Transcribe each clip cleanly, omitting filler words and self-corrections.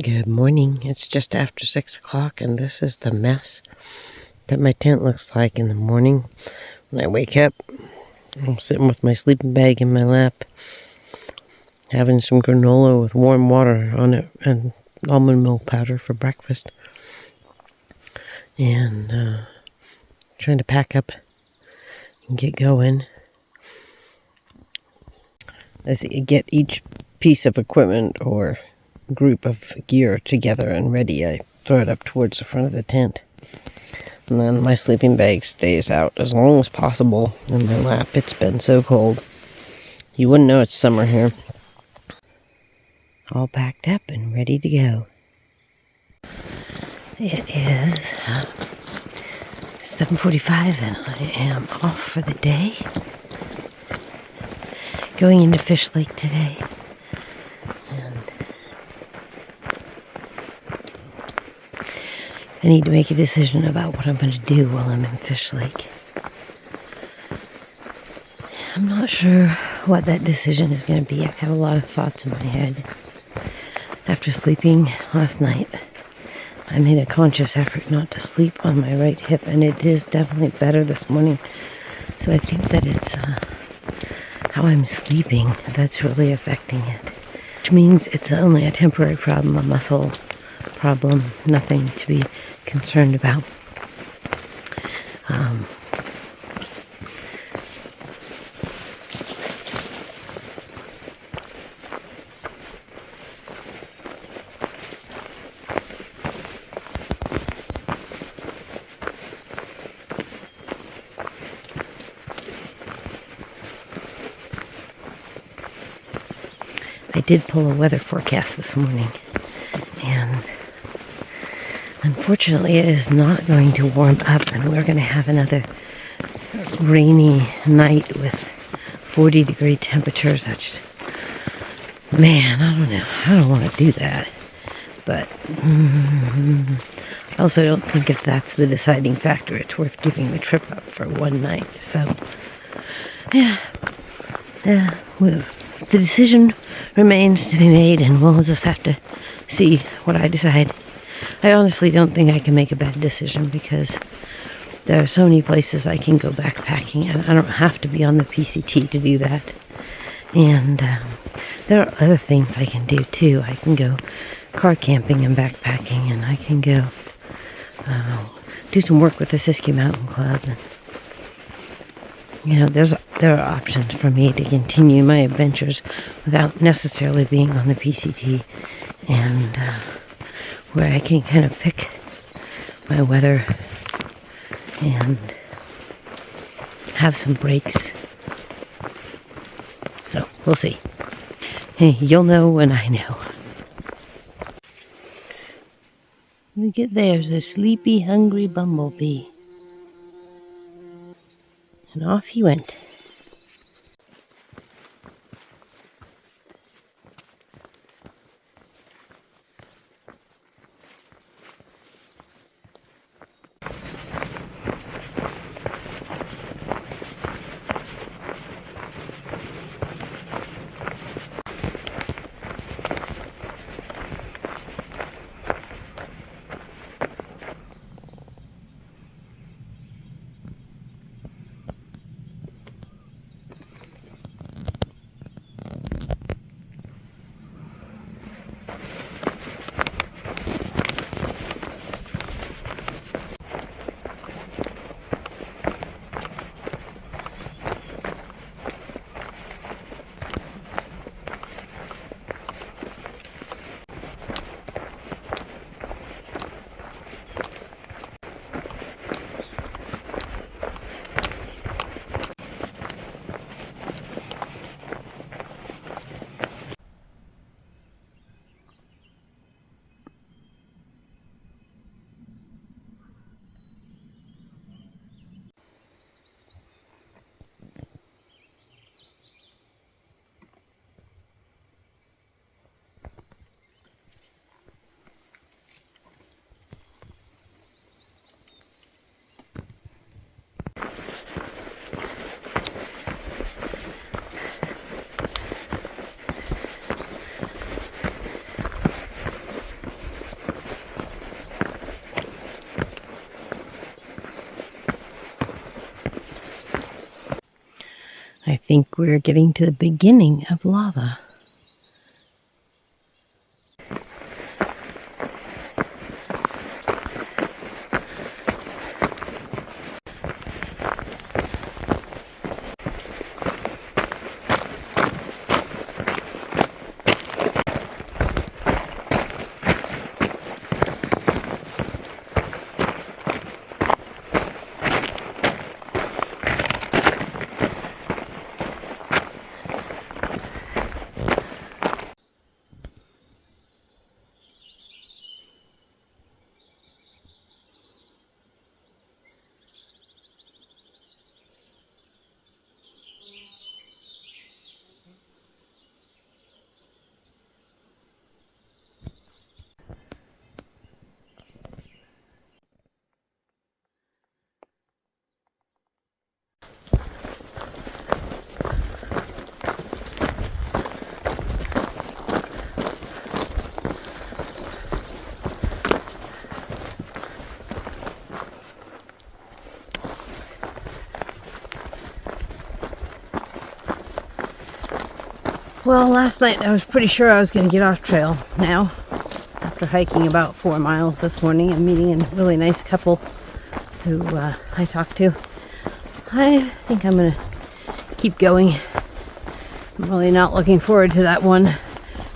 Good morning. It's just after 6 o'clock, and this is the mess that my tent looks like in the morning. When I wake up, I'm sitting with my sleeping bag in my lap, having some granola with warm water on it and almond milk powder for breakfast, and trying to pack up and get going. As I get each piece of equipment or group of gear together and ready, I throw it up towards the front of the tent. And then my sleeping bag stays out as long as possible in my lap. It's been so cold. You wouldn't know it's summer here. All packed up and ready to go. It is 7:45 and I am off for the day. Going into Fish Lake today. And I need to make a decision about what I'm going to do while I'm in Fish Lake. I'm not sure what that decision is going to be. I have a lot of thoughts in my head. After sleeping last night, I made a conscious effort not to sleep on my right hip, and it is definitely better this morning. So I think that it's how I'm sleeping that's really affecting it, which means it's only a temporary problem, a muscle problem, nothing to be concerned about. I did pull a weather forecast this morning, and unfortunately it is not going to warm up, and we're going to have another rainy night with 40-degree temperatures. Man, I don't know. I don't want to do that. But I also don't think if that's the deciding factor, it's worth giving the trip up for one night. So, yeah, the decision remains to be made, and we'll just have to see what I decide. I honestly don't think I can make a bad decision because there are so many places I can go backpacking, and I don't have to be on the PCT to do that. And there are other things I can do too. I can go car camping and backpacking, and I can go do some work with the Siskiyou Mountain Club. And, there are options for me to continue my adventures without necessarily being on the PCT, and where I can kind of pick my weather and have some breaks. So, we'll see. Hey, you'll know when I know. Look at there's a sleepy, hungry bumblebee. And off he went. think we're getting to the beginning of lava. Well, last night I was pretty sure I was going to get off trail. Now, after hiking about 4 miles this morning and meeting a really nice couple who I talked to, I think I'm going to keep going. I'm really not looking forward to that one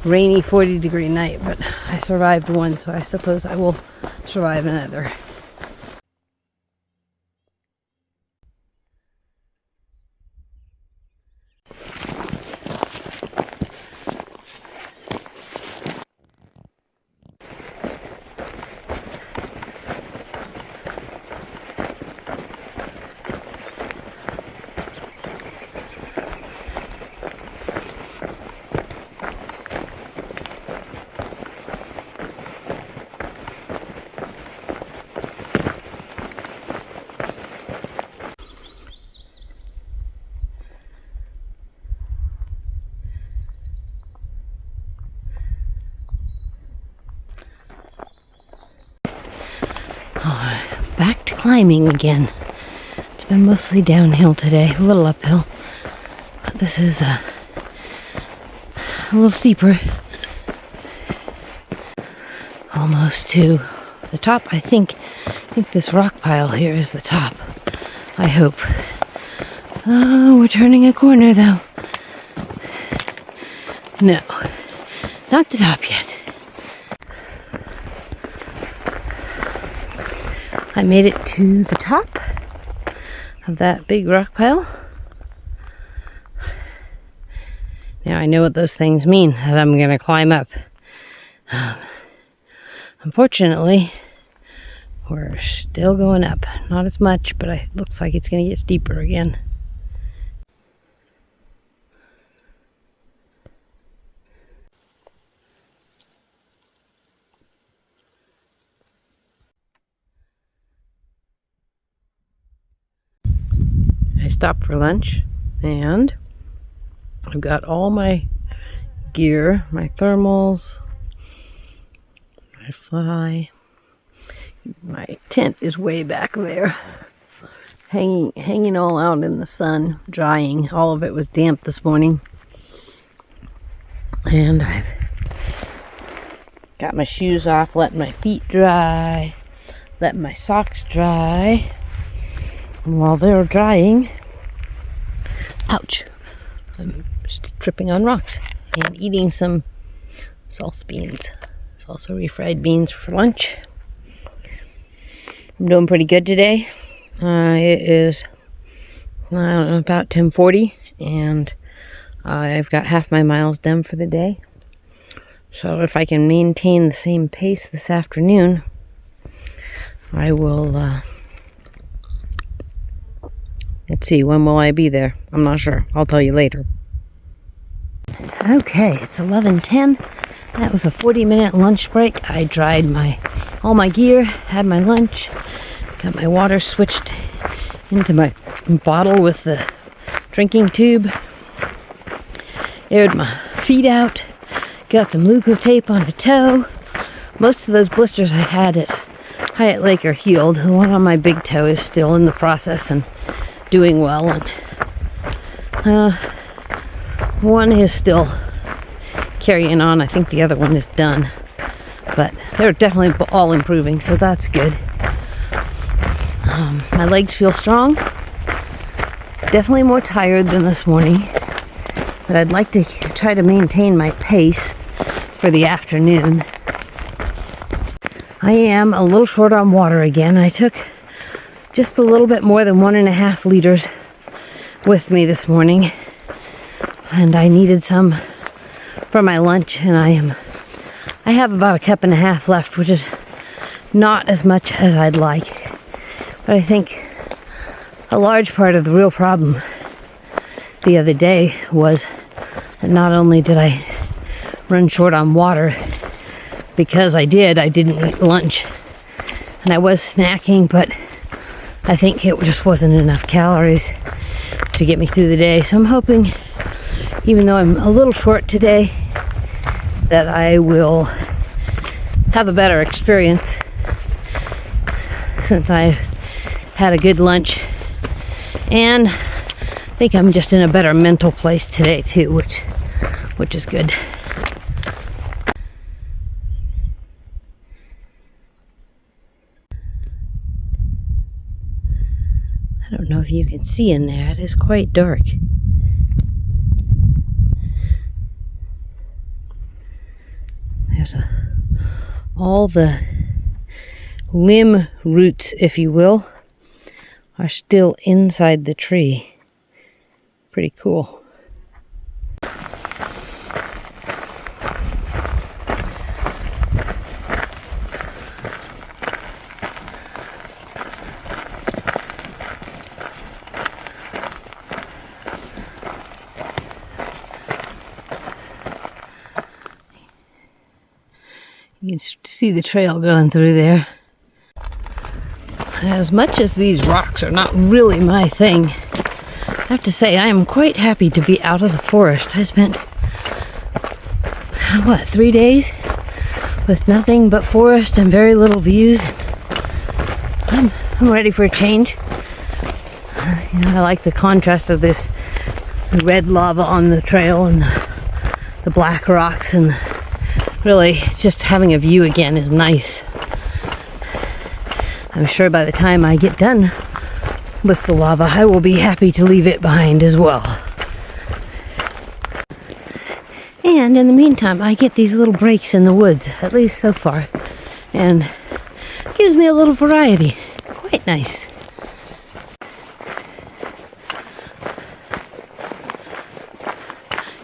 rainy 40-degree night, but I survived one, so I suppose I will survive another. Back to climbing again. It's been mostly downhill today, a little uphill. But this is a little steeper. Almost to the top. I think this rock pile here is the top. I hope. Oh, we're turning a corner though. No, not the top yet. I made it to the top of that big rock pile. Now I know what those things mean that I'm going to climb up. Unfortunately, we're still going up. Not as much, but it looks like it's going to get steeper again. I stopped for lunch and I've got all my gear, my thermals, my fly. My tent is way back there, hanging all out in the sun, drying. All of it was damp this morning. And I've got my shoes off, letting my feet dry, letting my socks dry. And while they're drying, ouch, I'm just tripping on rocks and eating some salsa beans. Salsa refried beans for lunch. I'm doing pretty good today. It is, I don't know, about 10:40, and I've got half my miles done for the day. So if I can maintain the same pace this afternoon, I will, let's see, when will I be there? I'm not sure. I'll tell you later. Okay, it's 11:10. That was a 40-minute lunch break. I dried all my gear, had my lunch, got my water switched into my bottle with the drinking tube, aired my feet out, got some Leukotape on the toe. Most of those blisters I had at Hyatt Lake are healed. The one on my big toe is still in the process and doing well, and One is still carrying on. I think the other one is done. But they're definitely all improving, so that's good. My legs feel strong. Definitely more tired than this morning. But I'd like to try to maintain my pace for the afternoon. I am a little short on water again. I took just a little bit more than 1.5 liters with me this morning. And I needed some for my lunch, and I have about 1.5 cups left, which is not as much as I'd like. But I think a large part of the real problem the other day was that not only did I run short on water, because I didn't eat lunch. And I was snacking, but I think it just wasn't enough calories to get me through the day. So I'm hoping, even though I'm a little short today, that I will have a better experience since I had a good lunch. And I think I'm just in a better mental place today too, which is good. I don't know if you can see in there. It is quite dark. There's all the limb roots, if you will, are still inside the tree. Pretty cool. You can see the trail going through there. As much as these rocks are not really my thing, I have to say I am quite happy to be out of the forest. I spent, 3 days with nothing but forest and very little views. I'm ready for a change. I like the contrast of this red lava on the trail and the black rocks, and really just having a view again is nice. I'm sure by the time I get done with the lava, I will be happy to leave it behind as well. And in the meantime, I get these little breaks in the woods, at least so far, and it gives me a little variety. Quite nice.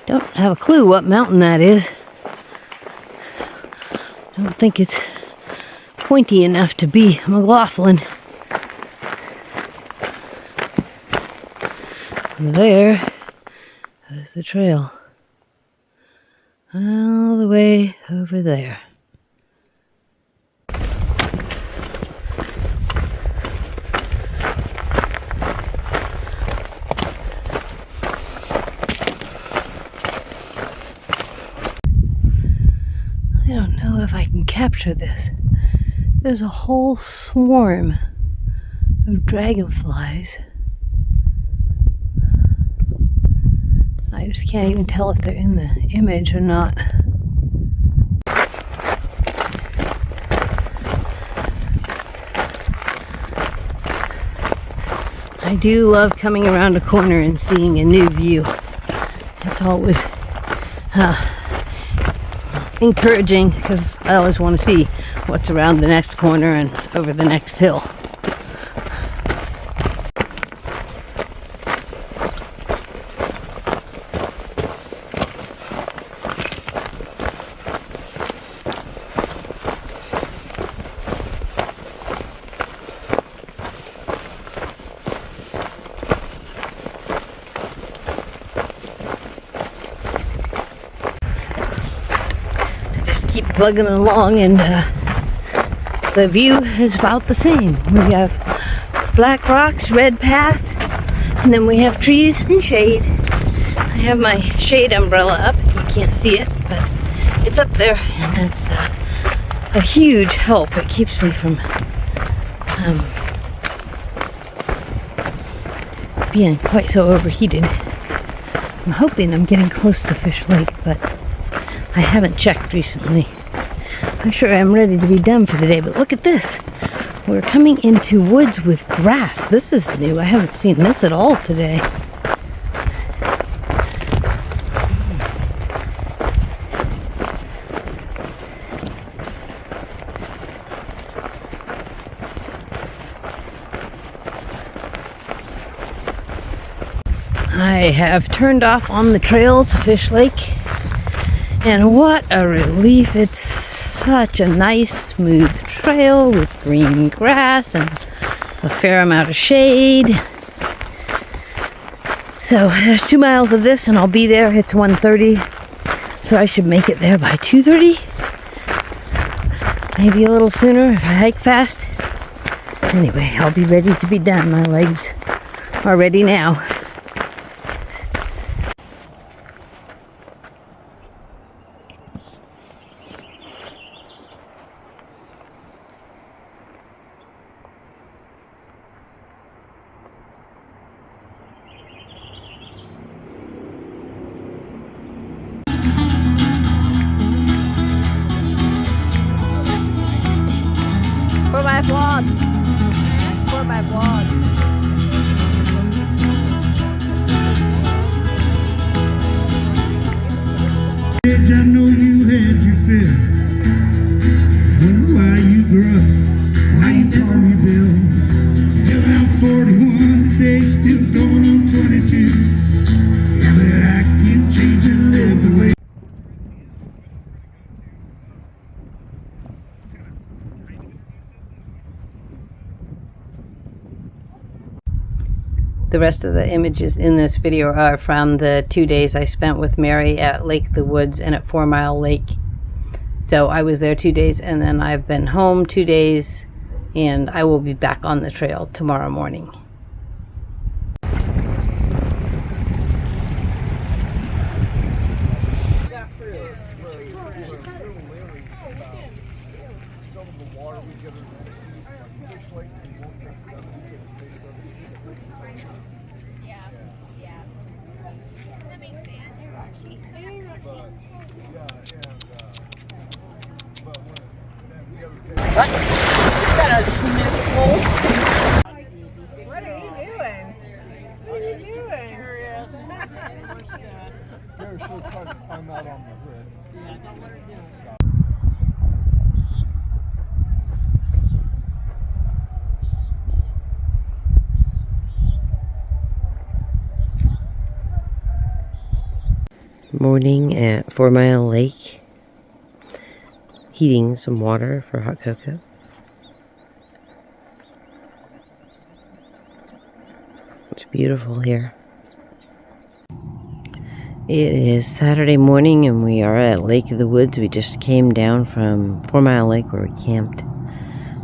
Don't have a clue what mountain that is. I don't think it's pointy enough to be McLaughlin. There is the trail. All the way over there. I don't know if I can capture this. There's a whole swarm of dragonflies. I just can't even tell if they're in the image or not. I do love coming around a corner and seeing a new view. It's always encouraging, because I always want to see what's around the next corner and over the next hill. Keep plugging along, and the view is about the same. We have black rocks, red path, and then we have trees and shade. I have my shade umbrella up. You can't see it, but it's up there, and it's a huge help. It keeps me from being quite so overheated. I'm hoping I'm getting close to Fish Lake, but I haven't checked recently. I'm sure I'm ready to be done for today, but look at this. We're coming into woods with grass. This is new. I haven't seen this at all today. I have turned off on the trail to Fish Lake, and what a relief. It's such a nice, smooth trail with green grass and a fair amount of shade. So there's 2 miles of this and I'll be there. It's 1:30, so I should make it there by 2:30. Maybe a little sooner if I hike fast. Anyway, I'll be ready to be done. My legs are ready now. For my vlog. For my vlog. I know you had your fill. Wonder why you gruff, why you call me Bill. Till I'm 41 today, still going on 22. But I can change and live the way. The rest of the images in this video are from the 2 days I spent with Mary at Lake the Woods and at 4 Mile Lake. So I was there 2 days and then I've been home 2 days, and I will be back on the trail tomorrow morning. What? Is that a sniffle? What are you doing? What are you doing? There, she'll try to climb out on the hood. Yeah, don't let her do it. Morning at 4 Mile Lake. Heating some water for hot cocoa. It's beautiful here. It is Saturday morning and we are at Lake of the Woods. We just came down from 4 Mile Lake where we camped.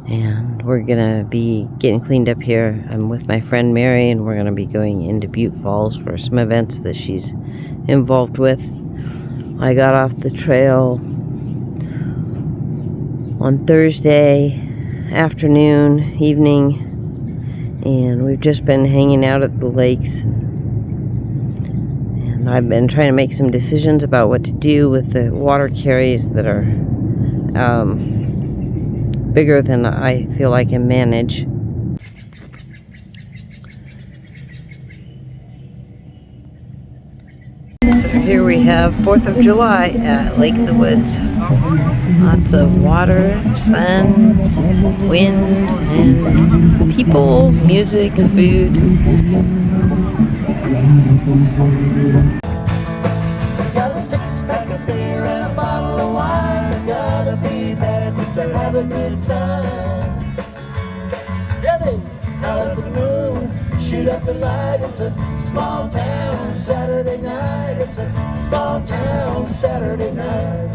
And we're gonna be getting cleaned up here. I'm with my friend Mary and we're gonna be going into Butte Falls for some events that she's involved with. I got off the trail on Thursday afternoon, evening, and we've just been hanging out at the lakes. And I've been trying to make some decisions about what to do with the water carries that are bigger than I feel I can manage. So here we have 4th of July at Lake of the Woods. Lots of water, sun, wind, and people, music, food. Got a 6-pack of beer and a bottle of wine. Gotta be there to have a good time. Yeah, they out of the moon, shoot up the light. It's a small town Saturday night. It's a small town Saturday night.